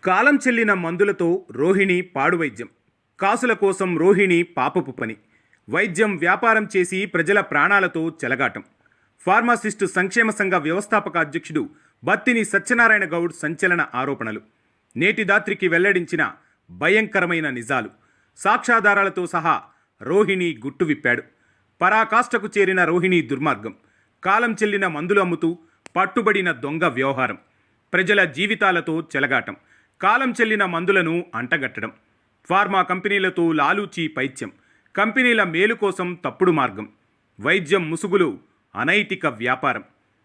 కాలం చెల్లిన మందులతో రోహిణి పాడు వైద్యం. కాసుల కోసం రోహిణి పాపపు పని. వైద్యం వ్యాపారం చేసి ప్రజల ప్రాణాలతో చెలగాటం. ఫార్మాసిస్టు సంక్షేమ సంఘ వ్యవస్థాపక అధ్యక్షుడు బత్తిని సత్యనారాయణ గౌడ్ సంచలన ఆరోపణలు. నేటి దాత్రికి వెల్లడించిన భయంకరమైన నిజాలు. సాక్ష్యాధారాలతో సహా రోహిణి గుట్టు విప్పాడు. పరాకాష్ఠకు చేరిన రోహిణి దుర్మార్గం. కాలం చెల్లిన మందులు అమ్ముతూ పట్టుబడిన దొంగ వ్యవహారం. ప్రజల జీవితాలతో చెలగాటం. కాలం చెల్లిన మందులను అంటగట్టడం. ఫార్మా కంపెనీలతో లాలూచీ పైత్యం. కంపెనీల మేలు కోసం తప్పుడు మార్గం. వైద్యం ముసుగులు అనైతిక వ్యాపారం.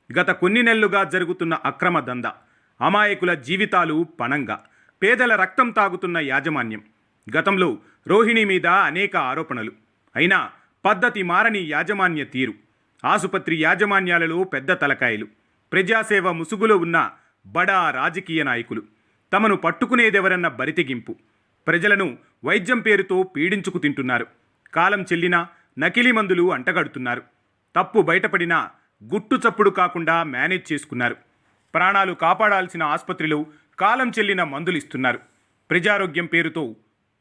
గత కొన్ని నెలలుగా జరుగుతున్న అక్రమ దందా. అమాయకుల జీవితాలు పణంగా. పేదల రక్తం తాగుతున్న యాజమాన్యం. గతంలో రోహిణి మీద అనేక ఆరోపణలు. అయినా పద్ధతి మారని యాజమాన్య తీరు. ఆసుపత్రి యాజమాన్యాలలో పెద్ద తలకాయలు. ప్రజాసేవ ముసుగులో ఉన్న బడా రాజకీయ నాయకులు. తమను పట్టుకునేదెవరన్న బరితెగింపు. ప్రజలను వైద్యం పేరుతో పీడించుకు తింటున్నారు. కాలం చెల్లినా నకిలీ మందులు అంటగడుతున్నారు. తప్పు బయటపడినా గుట్టు చప్పుడు కాకుండా మేనేజ్ చేసుకున్నారు. ప్రాణాలు కాపాడాల్సిన ఆసుపత్రిలో కాలం చెల్లిన మందులు ఇస్తున్నారు. ప్రజారోగ్యం పేరుతో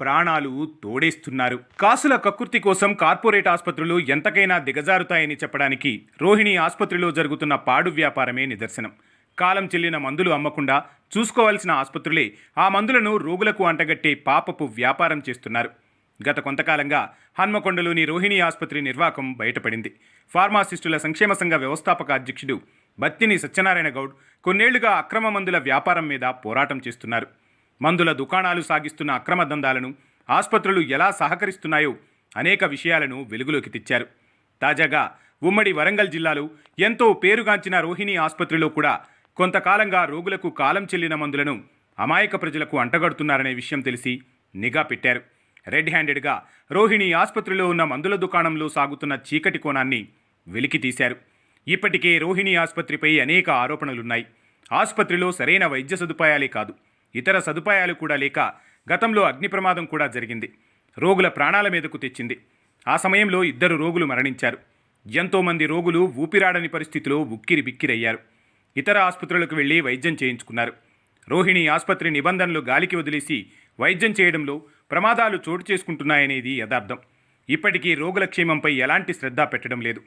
ప్రాణాలు తోడేస్తున్నారు. కాసుల కక్కుర్తి కోసం కార్పొరేట్ ఆసుపత్రులు ఎంతకైనా దిగజారుతాయని చెప్పడానికి రోహిణి ఆసుపత్రిలో జరుగుతున్న పాడు వ్యాపారమే నిదర్శనం. కాలం చెల్లిన మందులు అమ్మకుండా చూసుకోవాల్సిన ఆసుపత్రులే ఆ మందులను రోగులకు అంటగట్టే పాపపు వ్యాపారం చేస్తున్నారు. గత కొంతకాలంగా హన్మకొండలోని రోహిణి ఆసుపత్రి నిర్వాకం బయటపడింది. ఫార్మాసిస్టుల సంక్షేమ సంఘ వ్యవస్థాపక అధ్యక్షుడు బత్తిని సత్యనారాయణ గౌడ్ కొన్నేళ్లుగా అక్రమ మందుల వ్యాపారం మీద పోరాటం చేస్తున్నారు. మందుల దుకాణాలు సాగిస్తున్న అక్రమ దందాలను ఆసుపత్రులు ఎలా సహకరిస్తున్నాయో అనేక విషయాలను వెలుగులోకి తెచ్చారు. తాజాగా ఉమ్మడి వరంగల్ జిల్లాలో ఎంతో పేరుగాంచిన రోహిణి ఆసుపత్రిలో కూడా కొంతకాలంగా రోగులకు కాలం చెల్లిన మందులను అమాయక ప్రజలకు అంటగడుతున్నారనే విషయం తెలిసి నిఘా పెట్టారు. రెడ్ హ్యాండెడ్గా రోహిణి ఆసుపత్రిలో ఉన్న మందుల దుకాణంలో సాగుతున్న చీకటి కోణాన్ని వెలికి తీశారు. ఇప్పటికే రోహిణి ఆసుపత్రిపై అనేక ఆరోపణలున్నాయి. ఆసుపత్రిలో సరైన వైద్య సదుపాయాలే కాదు, ఇతర సదుపాయాలు కూడా లేక గతంలో అగ్ని ప్రమాదం కూడా జరిగింది. రోగుల ప్రాణాల మీదకు తెచ్చింది. ఆ సమయంలో 2 రోగులు మరణించారు. ఎంతోమంది రోగులు ఊపిరాడని పరిస్థితిలో ఉక్కిరి బిక్కిరయ్యారు. ఇతర ఆసుపత్రులకు వెళ్లి వైద్యం చేయించుకున్నారు. రోహిణి ఆసుపత్రి నిబంధనలు గాలికి వదిలేసి వైద్యం చేయడంలో ప్రమాదాలు చోటు చేసుకుంటున్నాయనేది యథార్థం. ఇప్పటికీ రోగుల క్షేమంపై ఎలాంటి శ్రద్ధ పెట్టడం లేదు.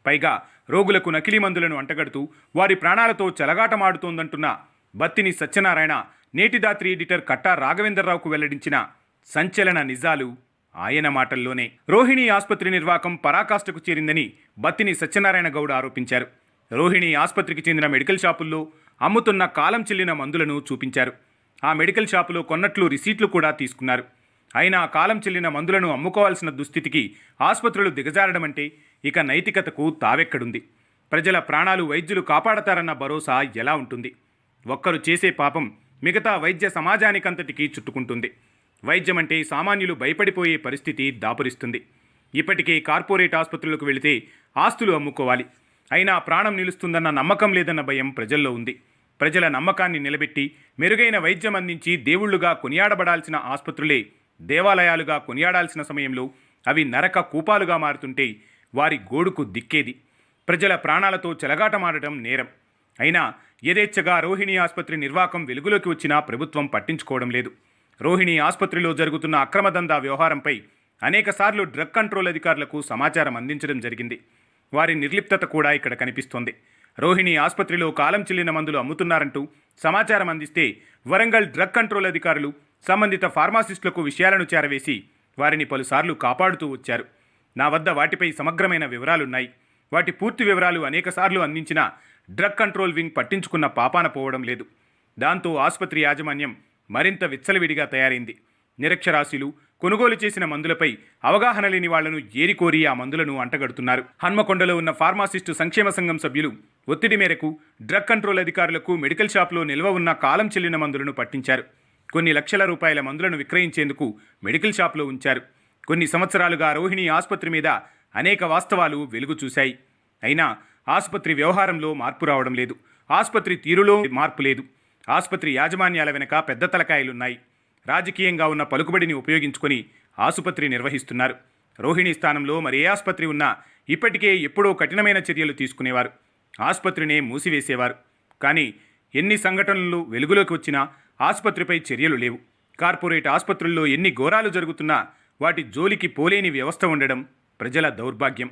పైగా రోగులకు నకిలీ మందులను అంటగడుతూ వారి ప్రాణాలతో చెలగాటమాడుతోందంటున్న బత్తిని సత్యనారాయణ నేటి దాత్రి ఎడిటర్ కట్టా రాఘవేంద్రరావుకు వెల్లడించిన సంచలన నిజాలు ఆయన మాటల్లోనే. రోహిణి ఆసుపత్రి నిర్వాకం పరాకాష్ఠకు చేరిందని బత్తిని సత్యనారాయణ గౌడ్ ఆరోపించారు. రోహిణి ఆసుపత్రికి చెందిన మెడికల్ షాపుల్లో అమ్ముతున్న కాలం చెల్లిన మందులను చూపించారు. ఆ మెడికల్ షాపులో కొన్నట్లు రిసీట్లు కూడా తీసుకున్నారు. అయినా కాలం చెల్లిన మందులను అమ్ముకోవాల్సిన దుస్థితికి ఆసుపత్రులు దిగజారడమంటే ఇక నైతికతకు తావెక్కడుంది? ప్రజల ప్రాణాలు వైద్యులు కాపాడతారన్న భరోసా ఎలా ఉంటుంది? ఒక్కరు చేసే పాపం మిగతా వైద్య సమాజానికంతటికీ చుట్టుకుంటుంది. వైద్యం అంటే సామాన్యులు భయపడిపోయే పరిస్థితి దాపురిస్తుంది. ఇప్పటికే కార్పొరేట్ ఆసుపత్రులకు వెళితే ఆస్తులు అమ్ముకోవాలి. అయినా ప్రాణం నిలుస్తుందన్న నమ్మకం లేదన్న భయం ప్రజల్లో ఉంది. ప్రజల నమ్మకాన్ని నిలబెట్టి మెరుగైన వైద్యం అందించి దేవుళ్లుగా కొనియాడబడాల్సిన ఆసుపత్రులే దేవాలయాలుగా కొనియాడాల్సిన సమయంలో అవి నరక కూపాలుగా మారుతుంటే వారి గోడుకు దిక్కేది. ప్రజల ప్రాణాలతో చెలగాటమాడటం నేరం. అయినా యథేచ్ఛగా రోహిణి ఆసుపత్రి నిర్వాకం వెలుగులోకి వచ్చినా ప్రభుత్వం పట్టించుకోవడం లేదు. రోహిణి ఆసుపత్రిలో జరుగుతున్న అక్రమదందా వ్యవహారంపై అనేకసార్లు డ్రగ్ కంట్రోల్ అధికారులకు సమాచారం అందించడం జరిగింది. వారి నిర్లిప్తత కూడా ఇక్కడ కనిపిస్తోంది. రోహిణి ఆసుపత్రిలో కాలం చెల్లిన మందులు అమ్ముతున్నారంటూ సమాచారం అందిస్తే వరంగల్ డ్రగ్ కంట్రోల్ అధికారులు సంబంధిత ఫార్మాసిస్టులకు విషయాలను చేరవేసి వారిని పలుసార్లు కాపాడుతూ వచ్చారు. నా వద్ద వాటిపై సమగ్రమైన వివరాలున్నాయి. వాటి పూర్తి వివరాలు అనేకసార్లు అందించిన డ్రగ్ కంట్రోల్ వింగ్ పట్టించుకున్న పాపాన పోవడం లేదు. దాంతో ఆసుపత్రి యాజమాన్యం మరింత విచ్చలవిడిగా తయారైంది. నిరక్షరాస్యులు కొనుగోలు చేసిన మందులపై అవగాహన లేని వాళ్లను ఏరికోరి ఆ మందులను అంటగడుతున్నారు. హన్మకొండలో ఉన్న ఫార్మాసిస్టు సంక్షేమ సంఘం సభ్యులు ఒత్తిడి మేరకు డ్రగ్ కంట్రోల్ అధికారులకు మెడికల్ షాప్లో నిల్వ ఉన్న కాలం చెల్లిన మందులను పట్టించారు. కొన్ని లక్షల రూపాయల మందులను విక్రయించేందుకు మెడికల్ షాప్లో ఉంచారు. కొన్ని సంవత్సరాలుగా రోహిణి ఆసుపత్రి మీద అనేక వాస్తవాలు వెలుగు చూశాయి. అయినా ఆసుపత్రి వ్యవహారంలో మార్పు రావడం లేదు. ఆసుపత్రి తీరులో మార్పు లేదు. ఆసుపత్రి యాజమాన్యాల వెనక పెద్ద తలకాయలున్నాయి. రాజకీయంగా ఉన్న పలుకుబడిని ఉపయోగించుకొని ఆసుపత్రి నిర్వహిస్తున్నారు. రోహిణి స్థానంలో మరే ఆసుపత్రి ఉన్నా ఇప్పటికే ఎప్పుడో కఠినమైన చర్యలు తీసుకునేవారు. ఆసుపత్రినే మూసివేసేవారు. కానీ ఎన్ని సంఘటనలు వెలుగులోకి వచ్చినా ఆసుపత్రిపై చర్యలు లేవు. కార్పొరేట్ ఆసుపత్రుల్లో ఎన్ని ఘోరాలు జరుగుతున్నా వాటి జోలికి పోలేని వ్యవస్థ ఉండడం ప్రజల దౌర్భాగ్యం.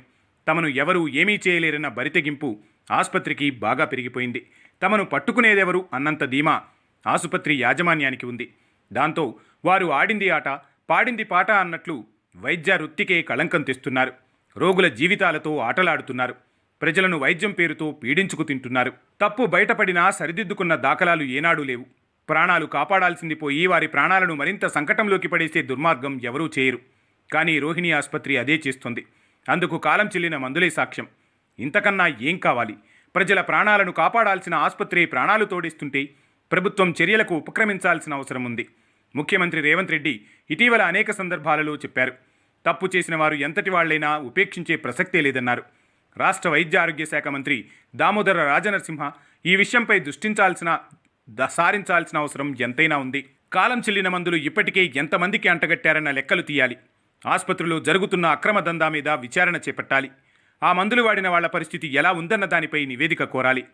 తమను ఎవరూ ఏమీ చేయలేరన్న బరితెగింపు ఆసుపత్రికి బాగా పెరిగిపోయింది. తమను పట్టుకునేదెవరు అన్నంత ధీమా ఆసుపత్రి యాజమాన్యానికి ఉంది. దాంతో వారు ఆడింది ఆట పాడింది పాట అన్నట్లు వైద్య వృత్తికే కళంకం తెస్తున్నారు. రోగుల జీవితాలతో ఆటలాడుతున్నారు. ప్రజలను వైద్యం పేరుతో పీడించుకు తింటున్నారు. తప్పు బయటపడినా సరిదిద్దుకున్న దాఖలాలు ఏనాడూ లేవు. ప్రాణాలు కాపాడాల్సింది పోయి వారి ప్రాణాలను మరింత సంకటంలోకి పడేసే దుర్మార్గం ఎవరూ చేయరు. కానీ రోహిణి ఆసుపత్రి అదే చేస్తుంది. అందుకు కాలం చెల్లిన మందులే సాక్ష్యం. ఇంతకన్నా ఏం కావాలి? ప్రజల ప్రాణాలను కాపాడాల్సిన ఆసుపత్రి ప్రాణాలు తోడిస్తుంటే ప్రభుత్వం చర్యలకు ఉపక్రమించాల్సిన అవసరం ఉంది. ముఖ్యమంత్రి రేవంత్ రెడ్డి ఇటీవల అనేక సందర్భాలలో చెప్పారు. తప్పు చేసిన వారు ఎంతటి వాళ్లైనా ఉపేక్షించే ప్రసక్తే లేదన్నారు. రాష్ట్ర వైద్య ఆరోగ్య శాఖ మంత్రి దామోదర రాజనరసింహ ఈ విషయంపై సారించాల్సిన అవసరం ఎంతైనా ఉంది. కాలం చెల్లిన మందులు ఇప్పటికే ఎంతమందికి అంటగట్టారన్న లెక్కలు తీయాలి. ఆసుపత్రిలో జరుగుతున్న అక్రమ దందా మీద విచారణ చేపట్టాలి. ఆ మందులు వాడిన వాళ్ల పరిస్థితి ఎలా ఉందన్న దానిపై నివేదిక కోరాలి.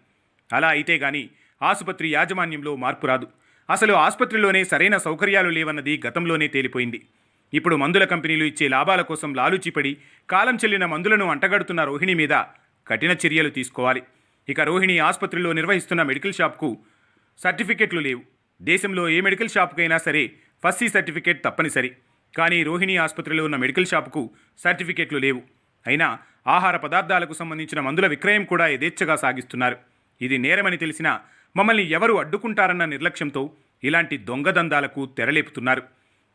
అలా అయితే గాని ఆసుపత్రి యాజమాన్యంలో మార్పు రాదు. అసలు ఆసుపత్రిలోనే సరైన సౌకర్యాలు లేవన్నది గతంలోనే తేలిపోయింది. ఇప్పుడు మందుల కంపెనీలు ఇచ్చే లాభాల కోసం లాలూచిపడి కాలం చెల్లిన మందులను అంటగడుతున్న రోహిణి మీద కఠిన చర్యలు తీసుకోవాలి. ఇక రోహిణి ఆసుపత్రిలో నిర్వహిస్తున్న మెడికల్ షాప్కు సర్టిఫికెట్లు లేవు. దేశంలో ఏ మెడికల్ షాప్కైనా సరే ఫస్సీ సర్టిఫికెట్ తప్పనిసరి. కానీ రోహిణి ఆసుపత్రిలో ఉన్న మెడికల్ షాపుకు సర్టిఫికెట్లు లేవు. అయినా ఆహార పదార్థాలకు సంబంధించిన మందుల విక్రయం కూడా యథేచ్ఛగా సాగిస్తున్నారు. ఇది నేరమని తెలిసినా మమ్మల్ని ఎవరు అడ్డుకుంటారన్న నిర్లక్ష్యంతో ఇలాంటి దొంగదందాలకు తెరలేపుతున్నారు.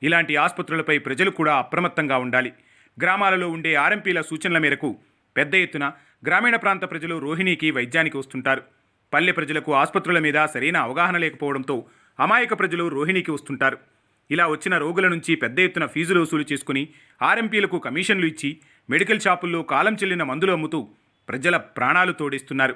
ఇలాంటి ఆసుపత్రులపై ప్రజలు కూడా అప్రమత్తంగా ఉండాలి. గ్రామాలలో ఉండే ఆర్ఎంపీల సూచనల మేరకు పెద్ద ఎత్తున గ్రామీణ ప్రాంత ప్రజలు రోహిణికి వైద్యానికి వస్తుంటారు. పల్లె ప్రజలకు ఆసుపత్రుల మీద సరైన అవగాహన లేకపోవడంతో అమాయక ప్రజలు రోహిణికి వస్తుంటారు. ఇలా వచ్చిన రోగుల నుంచి పెద్ద ఎత్తున ఫీజులు వసూలు చేసుకుని ఆర్ఎంపీలకు కమిషన్లు ఇచ్చి మెడికల్ షాపుల్లో కాలం చెల్లిన మందులు అమ్ముతూ ప్రజల ప్రాణాలు తోడేస్తున్నారు.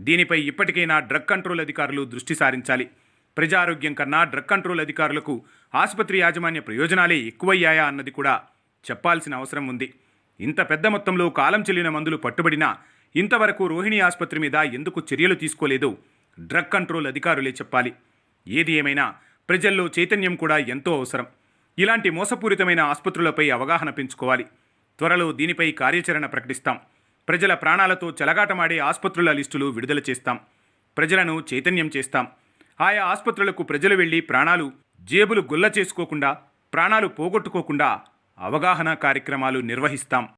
దీనిపై ఇప్పటికైనా డ్రగ్ కంట్రోల్ అధికారులు దృష్టి సారించాలి. ప్రజారోగ్యం కన్నా డ్రగ్ కంట్రోల్ అధికారులకు ఆసుపత్రి యాజమాన్య ప్రయోజనాలే ఎక్కువయ్యాయా అన్నది కూడా చెప్పాల్సిన అవసరం ఉంది. ఇంత పెద్ద మొత్తంలో కాలం చెల్లిన మందులు పట్టుబడినా ఇంతవరకు రోహిణి ఆసుపత్రి మీద ఎందుకు చర్యలు తీసుకోలేదో డ్రగ్ కంట్రోల్ అధికారులే చెప్పాలి. ఏది ఏమైనా ప్రజల్లో చైతన్యం కూడా ఎంతో అవసరం. ఇలాంటి మోసపూరితమైన ఆసుపత్రులపై అవగాహన పెంచుకోవాలి. త్వరలో దీనిపై కార్యాచరణ ప్రకటిస్తాం. ప్రజల ప్రాణాలతో చెలగాటమాడే ఆసుపత్రుల లిస్టులు విడుదల చేస్తాం. ప్రజలను చైతన్యం చేస్తాం. ఆయా ఆసుపత్రులకు ప్రజలు వెళ్లి జేబులు గుల్ల చేసుకోకుండా, ప్రాణాలు పోగొట్టుకోకుండా అవగాహన కార్యక్రమాలు నిర్వహిస్తాం.